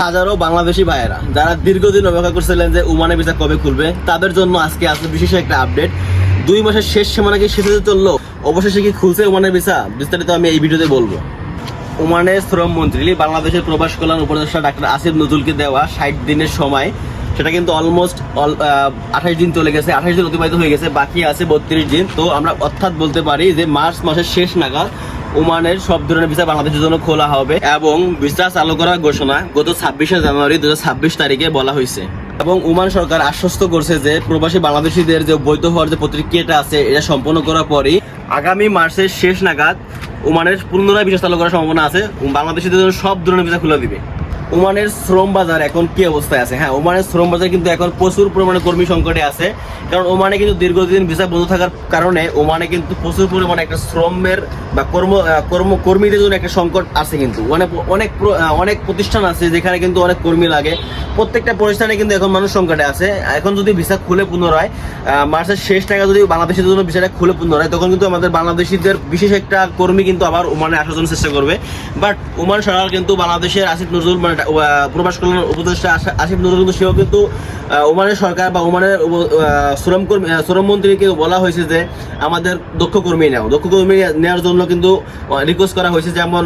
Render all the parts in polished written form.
হাজারো বাংলাদেশি ভাইয়েরা যারা দীর্ঘদিন অপেক্ষা করছিলেন যে ওমানে ভিসা কবে খুলবে, তাদের জন্য আজকে আসলে বিশেষ একটা আপডেট। 2 মাসের শেষ সীমানা কি শেষ হতে চললো, অবশেষে কি খুলছে ওমানের ভিসা, বিস্তারিত আমি এই ভিডিওতে বলবো। ওমানের শ্রম মন্ত্রী বাংলাদেশের প্রবাস কল্যাণ উপদেষ্টা ডাক্তার আসিফ নজরুলকে দেওয়া 60 দিনের সময়, সেটা কিন্তু অলমোস্ট 28 দিন চলে গেছে, 28 দিন অতিবাহিত হয়ে গেছে, বাকি আছে 32 দিন। তো আমরা অর্থাৎ বলতে পারি যে মার্চ মাসের শেষ নাগাদ ওমানের সব ধরনের ভিসা বাংলাদেশের জন্য খোলা হবে এবং ভিসা চালু করার ঘোষণা গত 26শে জানুয়ারি 2026 তারিখে বলা হয়েছে। এবং ওমান সরকার আশ্বস্ত করছে যে প্রবাসী বাংলাদেশিদের যে বৈধ হওয়ার যে প্রক্রিয়াটা আছে এটা সম্পন্ন করার পরই আগামী মার্চের শেষ নাগাদ ওমানের পুনরায় ভিসা চালু করার সম্ভাবনা আছে। বাংলাদেশিদের জন্য সব ধরনের ভিসা খুলে দিবে। ওমানের শ্রম বাজার এখন কি অবস্থায় আছে? হ্যাঁ, ওমানের শ্রম বাজার কিন্তু এখন প্রচুর পরিমাণে কর্মী সংকটে আছে, কারণ ওমানে কিন্তু দীর্ঘদিন ভিসা বন্ধ থাকার কারণে ওমানে কিন্তু প্রচুর পরিমাণে একটা শ্রমের বা কর্মীদের জন্য একটা সংকট আছে। কিন্তু অনেক প্রতিষ্ঠান আছে যেখানে কিন্তু অনেক কর্মী লাগে, প্রত্যেকটা প্রতিষ্ঠানে কিন্তু এখন মানুষ সংকটে আছে। এখন যদি ভিসা খুলে পুনরায় মার্চের শেষ টাকা যদি বাংলাদেশের জন্য ভিসাটা খুলে পুনরায়, তখন কিন্তু আমাদের বাংলাদেশিদের বিশেষ একটা কর্মী কিন্তু আবার ওমানে আসার জন্য চেষ্টা করবে। বাট ওমান সরকার কিন্তু বাংলাদেশের আসিফ নজরুল প্রবাস কল্যাণ উপদেষ্টা আসিফ নজরুল কিন্তু সেও কিন্তু ওমানের সরকার বা ওমানের শ্রম মন্ত্রীকে বলা হয়েছে যে আমাদের দক্ষ কর্মী নেওয়ার জন্য কিন্তু রিকোয়েস্ট করা হয়েছে, যেমন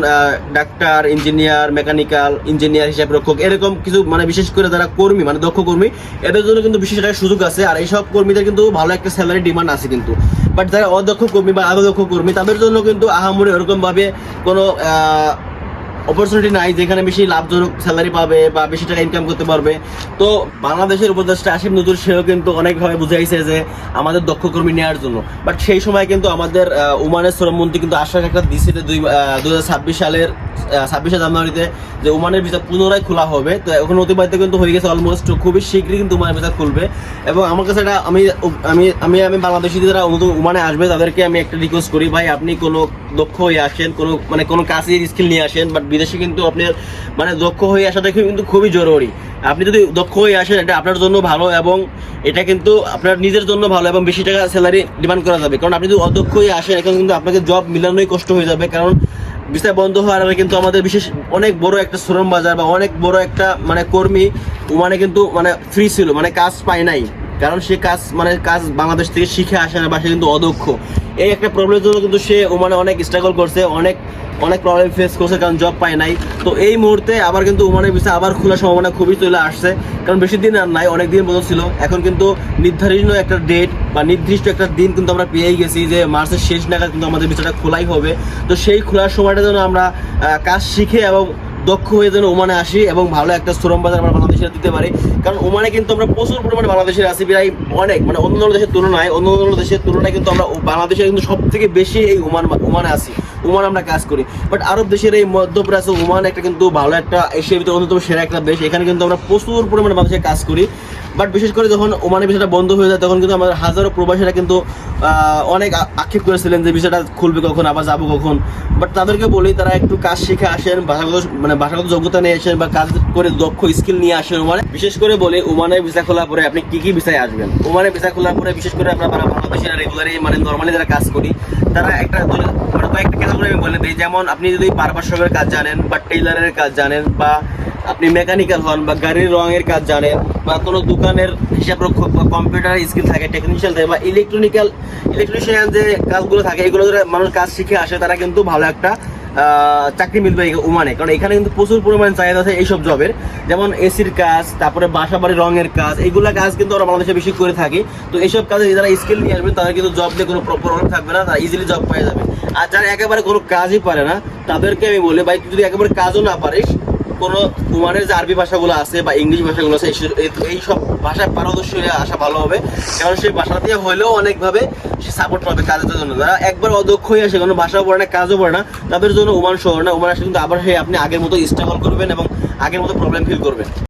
ডাক্তার, ইঞ্জিনিয়ার, মেকানিক্যাল ইঞ্জিনিয়ার, হিসাব রক্ষক, এরকম কিছু বিশেষ করে যারা কর্মী দক্ষ কর্মী, এদের জন্য কিন্তু বিশেষ একটা সুযোগ আছে। আর এইসব কর্মীদের কিন্তু ভালো একটা স্যালারি ডিমান্ড আছে কিন্তু। বাট যারা অদক্ষ কর্মী বা অদক্ষ কর্মী তাদের জন্য কিন্তু আহামরি ওরকম ভাবে কোনো অপরচুনিটি নাই যেখানে বেশি লাভজনক স্যালারি পাবে বা বেশি টাকা ইনকাম করতে পারবে। তো বাংলাদেশের উপদেষ্টা আসিফ নজরুল সেও কিন্তু অনেকভাবে বুঝাইছে যে আমাদের দক্ষ কর্মী নেওয়ার জন্য। বাট সেই সময় কিন্তু আমাদের ওমানের শ্রমমন্ত্রী কিন্তু আশ্বাস একটা দিচ্ছে যে 2026 সালের 26শে জানুয়ারিতে যে ওমানের ভিসা পুনরায় খোলা হবে। তো এখন অতিবাহিত কিন্তু হয়ে গেছে অলমোস্ট, খুবই শীঘ্রই কিন্তু ওমানের ভিসা খুলবে। এবং আমার কাছে এটা আমি বাংলাদেশি যারা ওমানে আসবে তাদেরকে আমি একটা রিকোয়েস্ট করি, ভাই আপনি কোনো দক্ষ হয়ে আসেন, কোনো কাজের স্কিল নিয়ে আসেন। বাট বিদেশে কিন্তু আপনার দক্ষ হয়ে আসাটা কিন্তু খুবই জরুরি। আপনি যদি দক্ষ হয়ে আসেন এটা আপনার জন্য ভালো এবং এটা কিন্তু আপনার নিজের জন্য ভালো এবং বেশি টাকা স্যালারি ডিমান্ড করা যাবে। কারণ আপনি যদি অদক্ষ হয়ে আসেন এখন কিন্তু আপনাকে জব মিলানোই কষ্ট হয়ে যাবে, কারণ ভিসা বন্ধ হওয়ার আগে কিন্তু আমাদের বিশেষ অনেক বড় একটা শ্রম বাজার বা অনেক বড় একটা কর্মী ওমানে কিন্তু ফ্রি ছিল, কাজ পায় নাই, কারণ সে কাজ বাংলাদেশ থেকে শিখে আসে না বা সে কিন্তু অদক্ষ। এই একটা প্রবলেমের জন্য কিন্তু সে ওমানে অনেক স্ট্রাগল করছে, অনেক প্রবলেম ফেস করছে, কারণ জব পায় নাই। তো এই মুহূর্তে আবার কিন্তু ওমানের ভিসা আবার খোলার সম্ভাবনা খুবই চলে আসছে, কারণ বেশি দিন আর নাই, অনেক দিন বন্ধ ছিল। এখন কিন্তু নির্ধারিত একটা ডেট বা নির্দিষ্ট একটা দিন কিন্তু আমরা পেয়েই গেছি যে মার্চের শেষ নাগাদ কিন্তু আমাদের ভিসাটা খোলাই হবে। তো সেই খোলার সময়টা যেন আমরা কাজ শিখে এবং দক্ষ হয়ে যেন ওমানে আসি এবং ভালো একটা শ্রম বাজার আমরা বাংলাদেশে দিতে পারি। কারণ ওমানে কিন্তু আমরা প্রচুর পরিমাণে বাংলাদেশের আছি, প্রায় অনেক অন্য দেশের তুলনায় কিন্তু আমরা বাংলাদেশে কিন্তু সব থেকে বেশি এই ওমানে আছি, ওমান আমরা কাজ করি। বাট আরব দেশের এই মধ্যপ্রাচ্য ওমান একটা কিন্তু ভালো একটা এশিয়ার ভিতরে অন্যতম সেরা একটা দেশ, এখানে কিন্তু আমরা প্রচুর পরিমাণে বাংলাদেশে কাজ করি। বাট বিশেষ করে যখন ওমানের ভিসাটা বন্ধ হয়ে যায় তখন কিন্তু আমাদের হাজারো প্রবাসীরা কিন্তু অনেক আক্ষেপ করেছিলেন যে ভিসাটা খুলবে কখন, আবার যাবো কখন। বাট তাদেরকে বলি তারা একটু কাজ শিখে আসেন, ভাষাগত যোগ্যতা নিয়ে আসেন বা কাজ করে দক্ষ স্কিল নিয়ে আসেন ওমানে। বিশেষ করে বলি ওমানের ভিসা খোলার পরে আপনি কি ভিসায় আসবেন। ওমানের ভিসা খোলার পরে বিশেষ করে আপনারা বাংলাদেশিরা রেগুলারি নর্মালি যারা কাজ করি তারা কয়েকটা ক্যাটাগরি আমি বলে দিই। যেমন আপনি যদি বারবার শপের কাজ জানেন বা টেইলারের কাজ জানেন বা আপনি মেকানিক্যাল হন বা গাড়ির রঙের কাজ জানেন বা কোনো দোকানের হিসাব রক্ষক বা কম্পিউটার স্কিল থাকে, টেকনিশিয়ান থাকে বা ইলেকট্রিশিয়ান যে কাজগুলো থাকে, এগুলো যারা মানুষ কাজ শিখে আসে তারা কিন্তু ভালো একটা চাকরি মিলবে ওমানে। কারণ এখানে কিন্তু প্রচুর পরিমাণ চাহিদা আছে এইসব জবের, যেমন এসির কাজ, তারপরে বাসা বাড়ির রঙের কাজ, এইগুলো কাজ কিন্তু আমরা বাংলাদেশে বেশি করে থাকি। তো এইসব কাজে যারা স্কিল নিয়ে আসবে তাদের কিন্তু জব দিয়ে কোনো প্রবলেম থাকবে না, তারা ইজিলি জব পেয়ে যাবে। আর যারা একেবারে কোনো কাজই পারে না তাদেরকে আমি বলি, ভাই যদি একেবারে কাজও না পারিস, কোনো ওমানের যে আরবি ভাষাগুলো আছে বা ইংলিশ ভাষাগুলো আছে এই সব ভাষায় পারদর্শী হয়ে আসা ভালো হবে, কারণ সেই ভাষা দিয়ে হলেও অনেকভাবে সে সাপোর্ট পাবে কাজের জন্য। যারা একবার অদক্ষ হয়ে আসে, কোনো ভাষাও পড়ে না, কাজও পড়ে না, তাদের জন্য ওমান শহর না, ওমান আসলে কিন্তু আবার আপনি আগের মতো স্ট্রাগল করবেন এবং আগের মতো প্রবলেম ফিল করবেন।